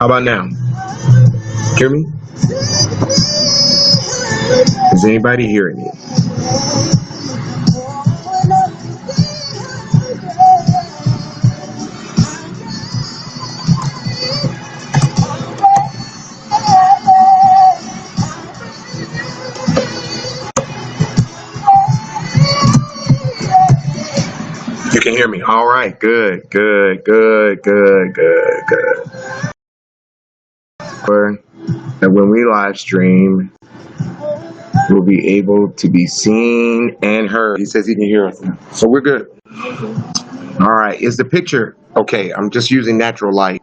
How about now? Hear me? Is anybody hearing me? You can hear me. All right. Good. That when we live stream, we'll be able to be seen and heard. He says he can hear us now. So we're good. All right. Is the picture okay? I'm just using natural light.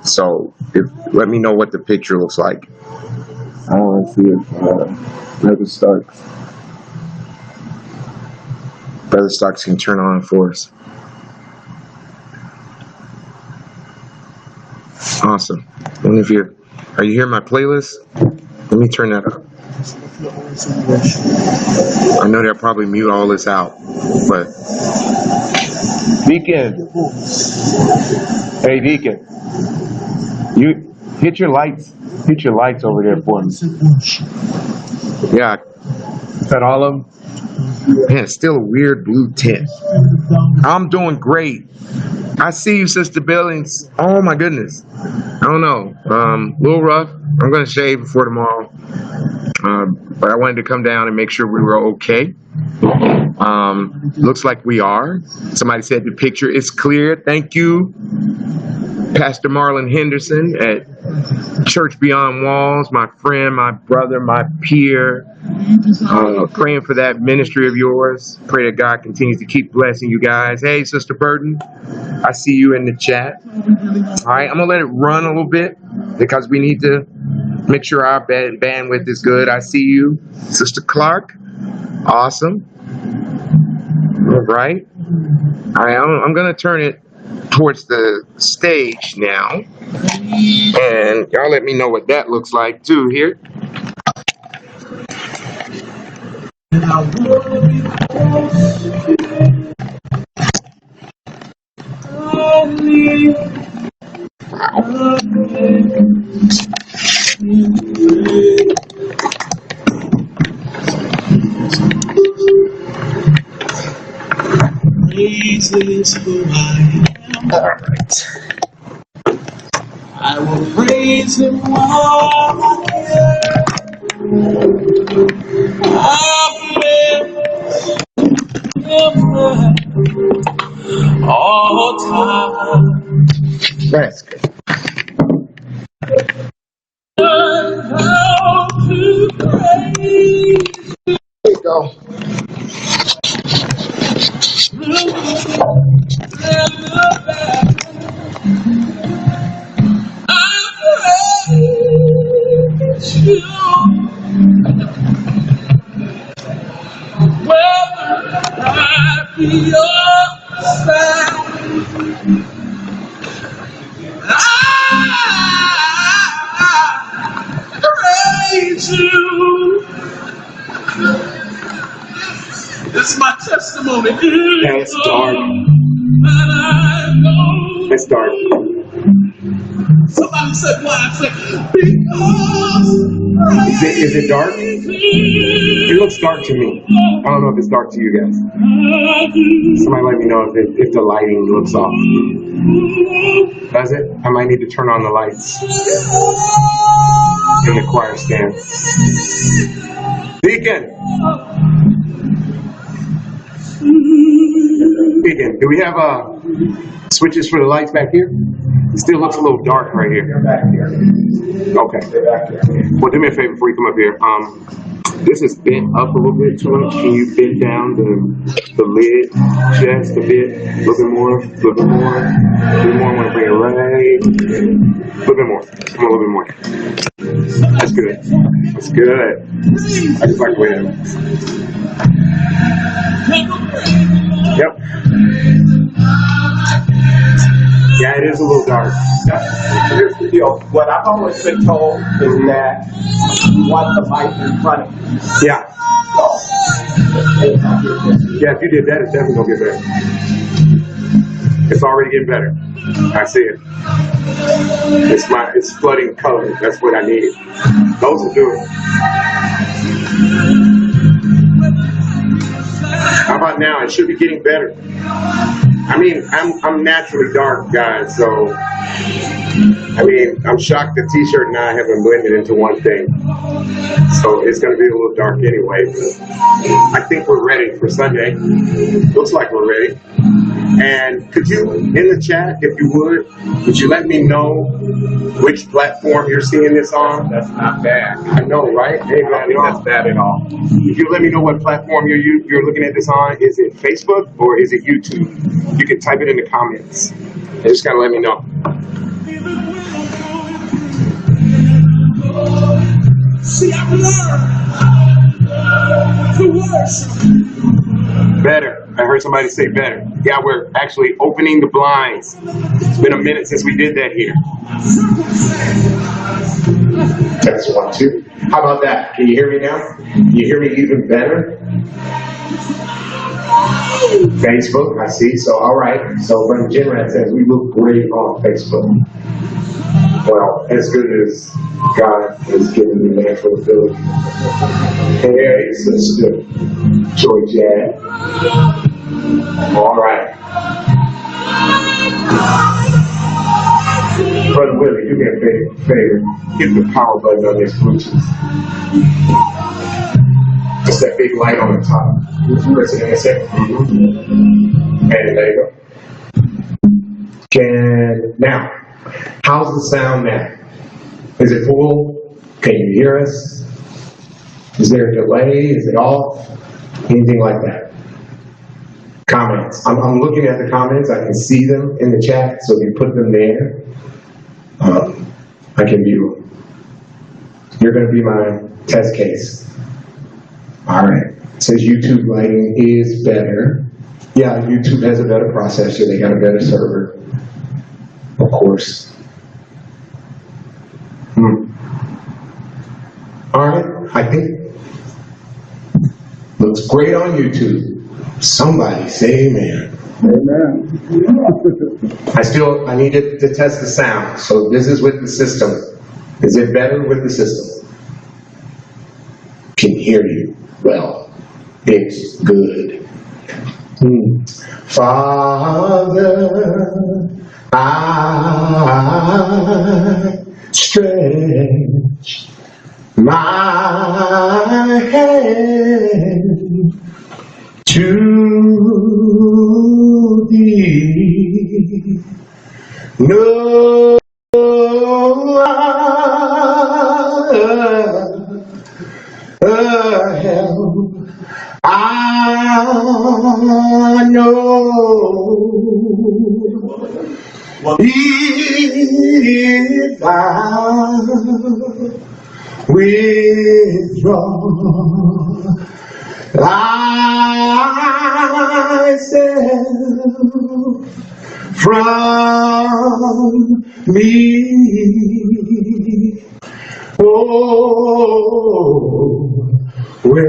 So let me know what the picture looks like. I want to see if Brother Starks can turn on for us. Awesome. And if are you hearing my playlist? Let me turn that up. I know they'll probably mute all this out, but Deacon. Hey Deacon. You hit your lights over there for me. Yeah. Is that all of them? Man, it's still a weird blue tint. I'm doing great. I see you, Sister Billings. Oh my goodness. I don't know. A little rough. I'm gonna shave before tomorrow. But I wanted to come down and make sure we were okay. Looks like we are. Somebody said the picture is clear. Thank you, Pastor Marlon Henderson at Church Beyond Walls, my friend, my brother, my peer. Praying for that ministry of yours. Pray that God continues to keep blessing you guys. Hey, Sister Burton, I see you in the chat. All right, I'm going to let it run a little bit because we need to make sure our bandwidth is good. I see you, Sister Clark. Awesome. All right. All right, I'm going to turn it towards the stage now. And y'all let me know what that looks like too here. Is who I am. All right. I will praise him while I live all time. That's good. How to praise. There you go. It's my testimony. That's dark. That's dark. Somebody said why? I said because is it dark? It looks dark to me. I don't know if it's dark to you guys. Somebody let me know if the lighting looks off. Does it? I might need to turn on the lights in the choir stand. Deacon! Deacon, do we have switches for the lights back here? It still looks a little dark right here. Okay. Well, do me a favor before you come up here. This is bent up a little bit too much. Can you bend down the lid just a bit? A little bit more. A little bit more. A little bit more. I want to bring it right. A little bit more. Come on, a little bit more. That's good. That's good. I just like the way that looks. Yep. Yeah, it is a little dark. Here's the deal. What I've always been told is that you want the light in front of you. Yeah. Yeah, if you did that, it's definitely going to get better. It's already getting better. I see it. It's flooding color. That's what I need. Those will do it. How about now? It should be getting better. I mean, I'm naturally dark, guys, so I mean, I'm shocked the t-shirt and I haven't blended into one thing. So it's going to be a little dark anyway, but I think we're ready for Sunday. Looks like we're ready. And could you, in the chat, if you would you let me know which platform you're seeing this on? That's not bad. I know, right? Hey, I don't think that's bad at all. if you let me know what platform you're looking at this on, is it Facebook or is it YouTube? You can type it in the comments. You just gotta let me know. See, I've learned to worship. Better. I heard somebody say better. Yeah, we're actually opening the blinds. It's been a minute since we did that here. Test 1, 2. How about that? Can you hear me now? Can you hear me even better? Facebook, I see. So, all right. So, Brother Jinrad says we look great on Facebook. Well, as good as God has given me natural ability. Hey, sister. Georgia. All right. Brother Willie, do me a favor. Hit the power button on this Bluetooth. Just that big light on the top. Press it in a second. And there you go. And now, how's the sound now? Is it full? Can you hear us? Is there a delay? Is it off? Anything like that? Comments. I'm looking at the comments. I can see them in the chat, so you put them there. I can view them. You're going to be my test case. All right. It says YouTube lighting is better. Yeah, YouTube has a better processor. They got a better server. Of course. All right. I think looks great on YouTube. Somebody say amen. Amen. I needed to test the sound. So this is with the system. Is it better with the system? Can hear you well. It's good. Father, I stretch my hand to thee. No other help I know. If thou withdraw thyself from me, oh, when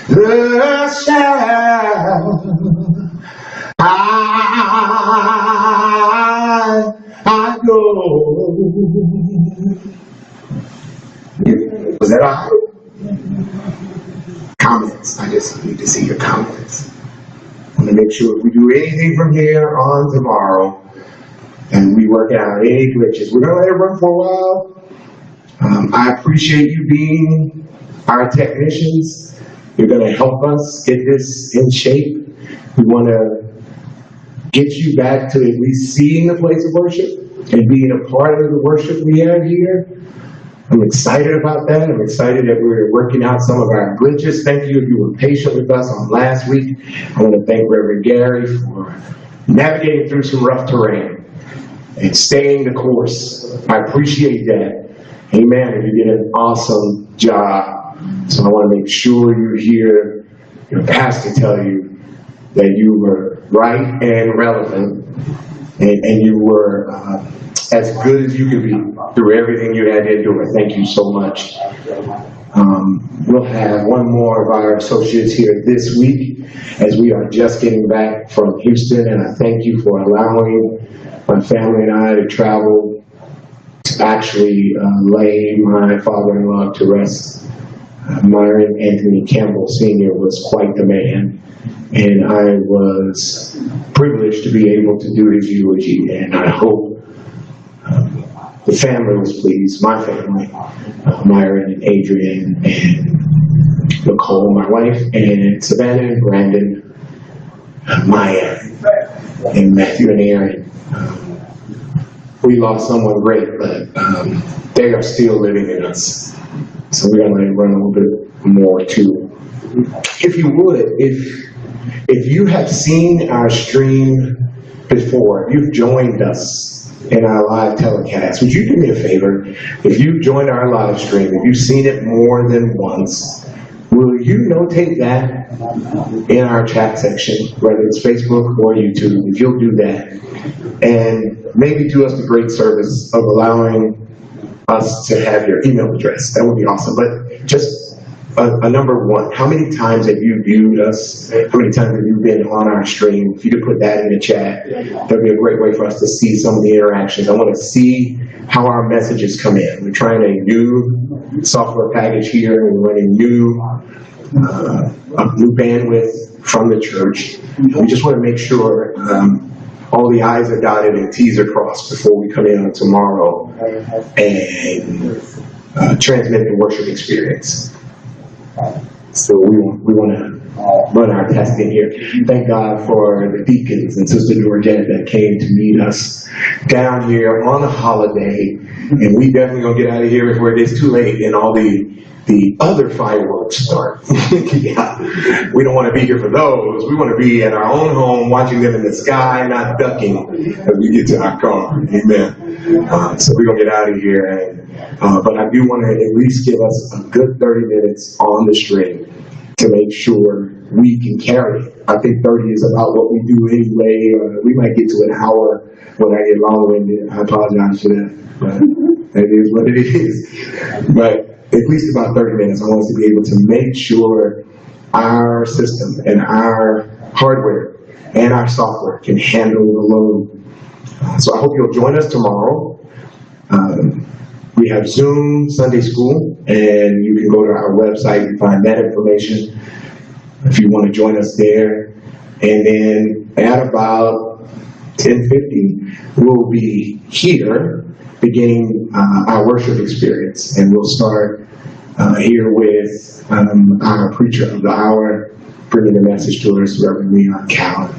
the shadow I go. Was that all right? Comments. I just need to see your comments. I'm going to make sure if we do anything from here on tomorrow and we work out any glitches, we're going to let it run for a while. I appreciate you being our technicians. You're going to help us get this in shape. We want to get you back to at least seeing the place of worship and being a part of the worship we have here. I'm excited about that. I'm excited that we're working out some of our glitches. Thank you if you were patient with us on last week. I want to thank Reverend Gary for navigating through some rough terrain and staying the course. I appreciate that. Amen. And you did an awesome job. So I want to make sure you hear your pastor tell you that you were right and relevant, and you were as good as you could be through everything you had to endure. Thank you so much. we'll have one more of our associates here this week as we are just getting back from Houston, and I thank you for allowing my family and I to travel to actually lay my father-in-law to rest. Myron Anthony Campbell Sr. was quite the man, and I was privileged to be able to do his eulogy, and I hope the family was pleased, my family, Myron and Adrian and Nicole, my wife, and Savannah and Brandon, Maya, and Matthew and Aaron. We lost someone great, but they are still living in us. So we're going to run a little bit more too. If you would, if you have seen our stream before, if you've joined us in our live telecast, would you do me a favor? If you've joined our live stream, if you've seen it more than once, will you notate that in our chat section, whether it's Facebook or YouTube? If you'll do that, and maybe do us the great service of allowing us to have your email address. That would be awesome. But just a number one, how many times have you viewed us? How many times have you been on our stream? If you could put that in the chat, that'd be a great way for us to see some of the interactions. I want to see how our messages come in. We're trying a new software package here. We're running a new bandwidth from the church. We just want to make sure all the I's are dotted and T's are crossed before we come in on tomorrow and transmit the worship experience. So we want to run our testing here. Thank God for the deacons and Sister Georgette that came to meet us down here on a holiday. And we definitely gonna get out of here before it is too late and all the other fireworks start. Yeah, we don't want to be here for those. We want to be at our own home, watching them in the sky, not ducking as we get to our car. Amen. So we're gonna get out of here, but I do want to at least give us a good 30 minutes on the stream to make sure we can carry it. I think 30 is about what we do anyway. We might get to an hour when I get long-winded. I apologize for that, but that is what it is. But at least about 30 minutes, I want us to be able to make sure our system and our hardware and our software can handle the load. So I hope you'll join us tomorrow. We have Zoom Sunday School, and you can go to our website and find that information if you want to join us there. And then at about 10:50, we'll be here beginning our worship experience, and we'll start here with our preacher of the hour, bringing the message to us, Reverend Leon Cowan.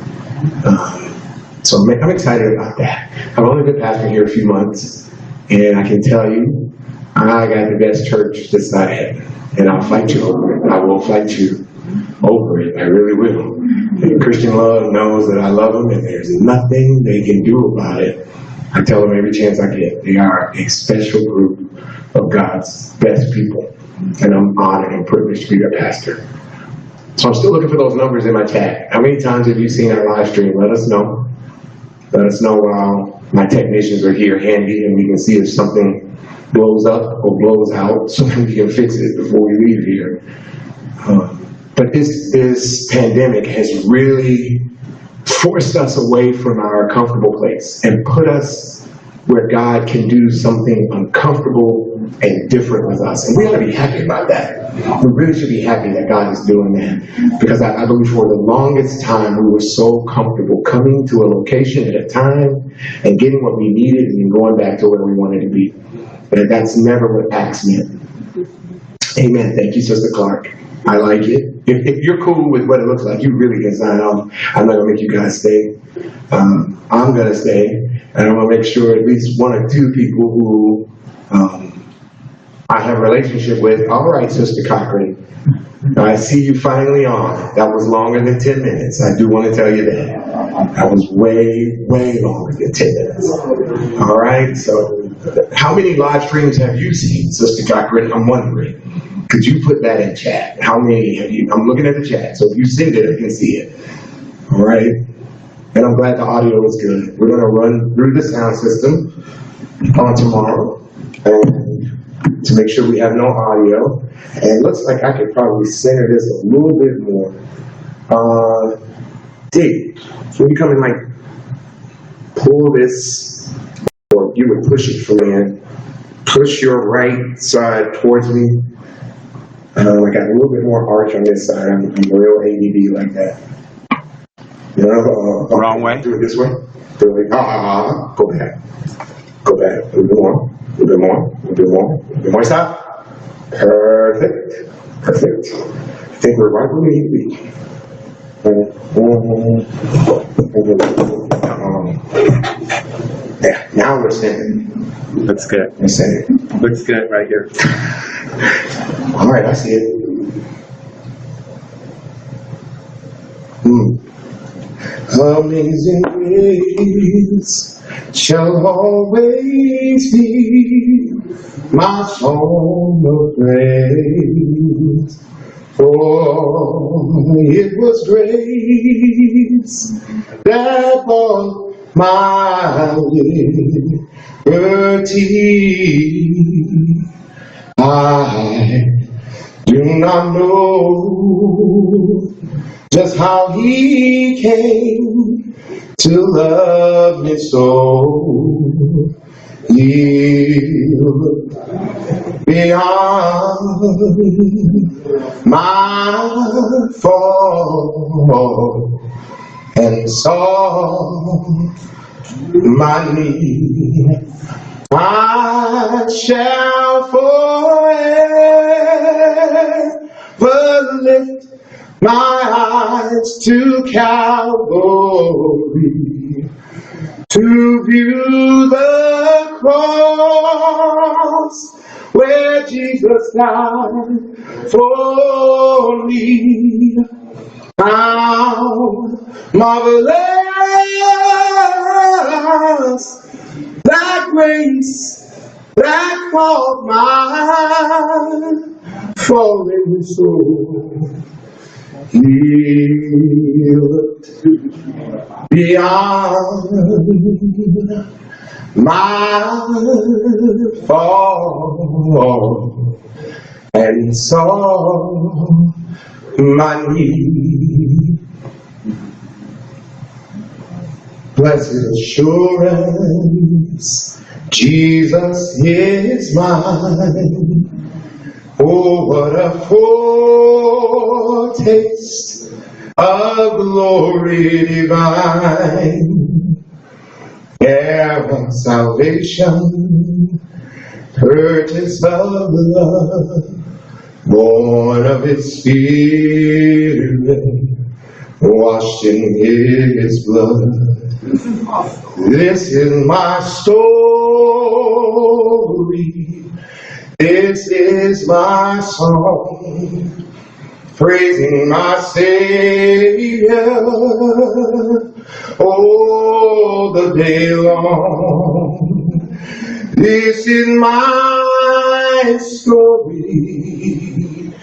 So I'm excited about that. I've only been pastoring here a few months, and I can tell you, I got the best church this side of heaven, and I'll fight you over it. I will fight you over it. I really will. And Christian Love knows that I love them, and there's nothing they can do about it. I tell them every chance I get. They are a special group of God's best people, and I'm honored and privileged to be their pastor. So I'm still looking for those numbers in my chat. How many times have you seen our live stream? Let us know. Let us know while my technicians are here handy, and we can see if something blows up or blows out so that we can fix it before we leave here. But this pandemic has really forced us away from our comfortable place and put us where God can do something uncomfortable and different with us. And we ought to be happy about that. We really should be happy that God is doing that. Because I believe for the longest time we were so comfortable coming to a location at a time and getting what we needed and then going back to where we wanted to be. But that's never what Acts meant. Amen. Thank you, Sister Clark. I like it. If you're cool with what it looks like, you really can sign off. I'm not going to make you guys stay. I'm going to stay. And I'm going to make sure at least one or two people who I have a relationship with. All right, Sister Cochran. I see you finally on. That was longer than 10 minutes. I do want to tell you that. That was way, way longer than 10 minutes. All right, so how many live streams have you seen, Sister Cochran? I'm wondering. Could you put that in chat? How many have you? I'm looking at the chat, so if you seen it, I can see it. All right? And I'm glad the audio is good. We're going to run through the sound system on tomorrow. And to make sure we have no audio. And it looks like I could probably center this a little bit more. Dave, can you come and like pull this, or you would push it from in, push your right side towards me. I got a little bit more arch on this side. I'm real ADD like that. Wrong way. Do it this way. Do it. Go back. Go back. A little bit more. A little bit more. A little bit more. A little bit more. Stop. Perfect. Perfect. I think we're right where we need to be. Yeah. Now we're standing. Looks good. We're standing. Looks good right here. All right. I see it. Amazing grace shall always be my song of praise. For it was grace that bought my liberty. I do not know just how he came to love me so. He looked beyond my fall and saw my need. I shall forever lift my eyes to Calvary, to view the cross where Jesus died for me. How marvelous that grace that called my fallen soul. He looked beyond my fall and saw my need. Blessed assurance, Jesus is mine. Oh, what a foretaste of glory divine, heir of salvation, purchased of love, born of His Spirit, washed in His blood. This is my story. This is my song, praising my Savior all the day long. This is my story.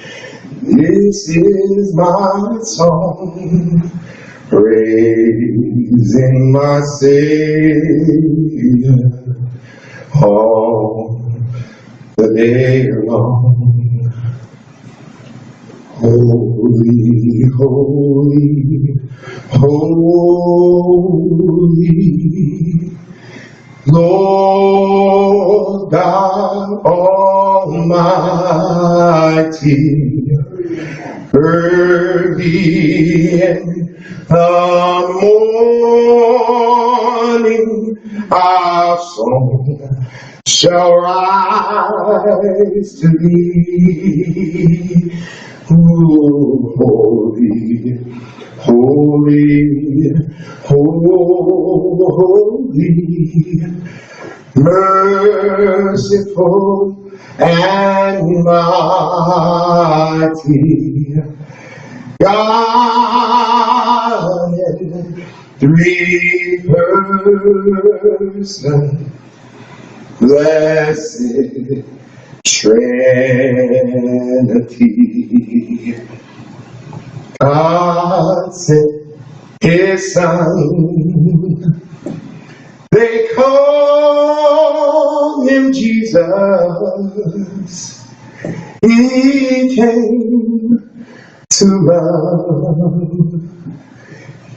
This is my song, praising my Savior all the day long. Holy, holy, holy, Lord God Almighty, early in the morning our song shall rise to thee. Holy, holy, holy, merciful and mighty, God in three persons, blessed Trinity. God sent His Son, they call Him Jesus, He came to love,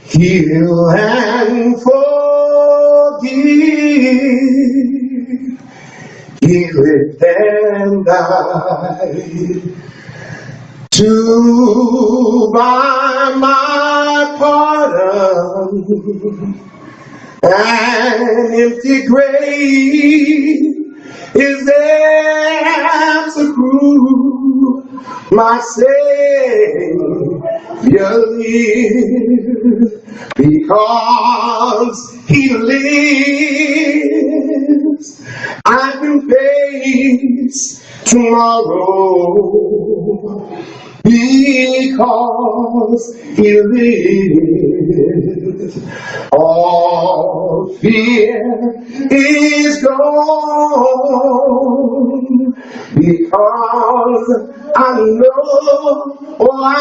heal, and forgive. He lived and died to buy my pardon. An empty grave is there to prove my Savior lives. Because He lives, I can face tomorrow. Because He lives, all fear is gone. Because I know, oh I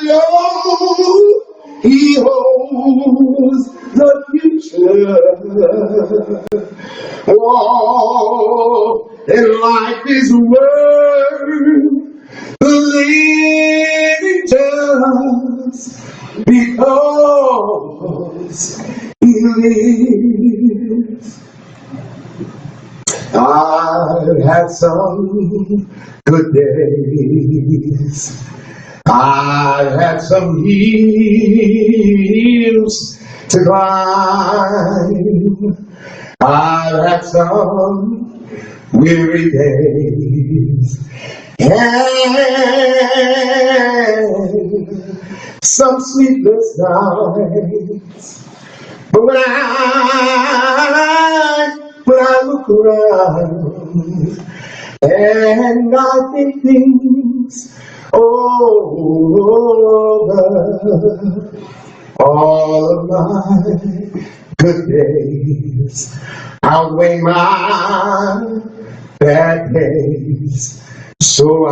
know, He holds the future. Oh, and life is worth living just because He lives. I've had some good days. I've had some hills to climb. I've had some weary days and some sleepless nights. But when I look around and I think things over, all of my good days outweigh my bad days. So I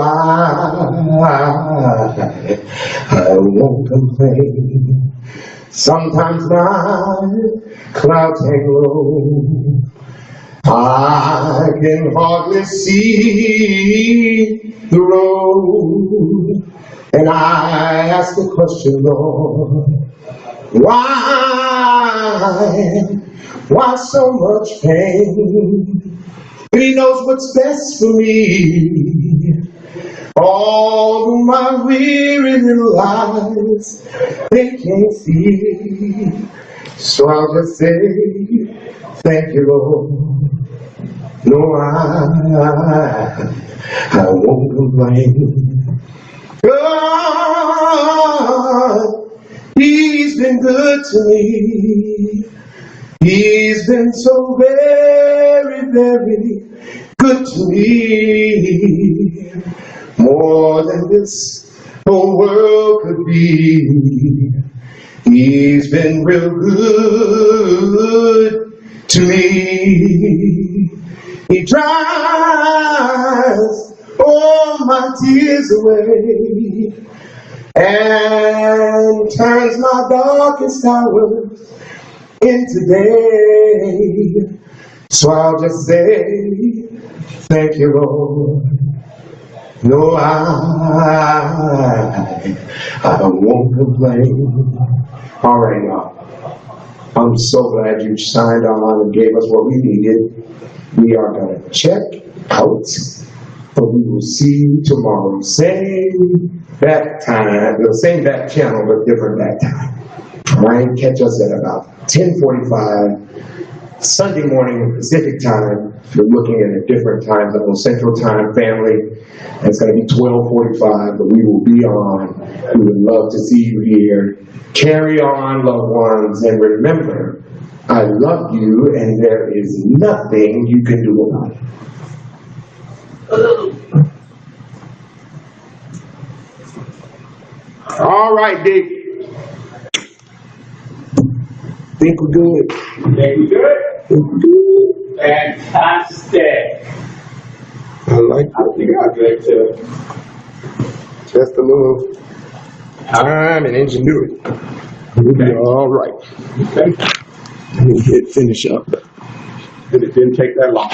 won't complain. Sometimes my clouds hang low. I can hardly see the road. And I ask the question, Lord, why so much pain? But He knows what's best for me. All my weary little eyes, they can't see. So I'll just say, thank you, Lord. No, I won't complain. God, He's been good to me. He's been so very, very good to me. More than this whole world could be. He's been real good to me. He dries all my tears away and turns my darkest hours into day. So I'll just say, thank you, Lord. No, I won't complain. All right, now. I'm so glad you signed on and gave us what we needed. We are going to check out, but we will see you tomorrow. Same back time, the same back channel, but different back time. All right, catch us at about 10:45 Sunday morning Pacific time. If you're looking at a different time zone, Central Time, family, it's going to be 12:45, but we will be on. We would love to see you here. Carry on, loved ones, and remember, I love you, and there is nothing you can do about it. All right, Dick. Think we're good. Think we good? Fantastic. I like I think I'm good too. just a little time and ingenuity. We'll be all right. Okay. Let me finish up. It didn't take that long.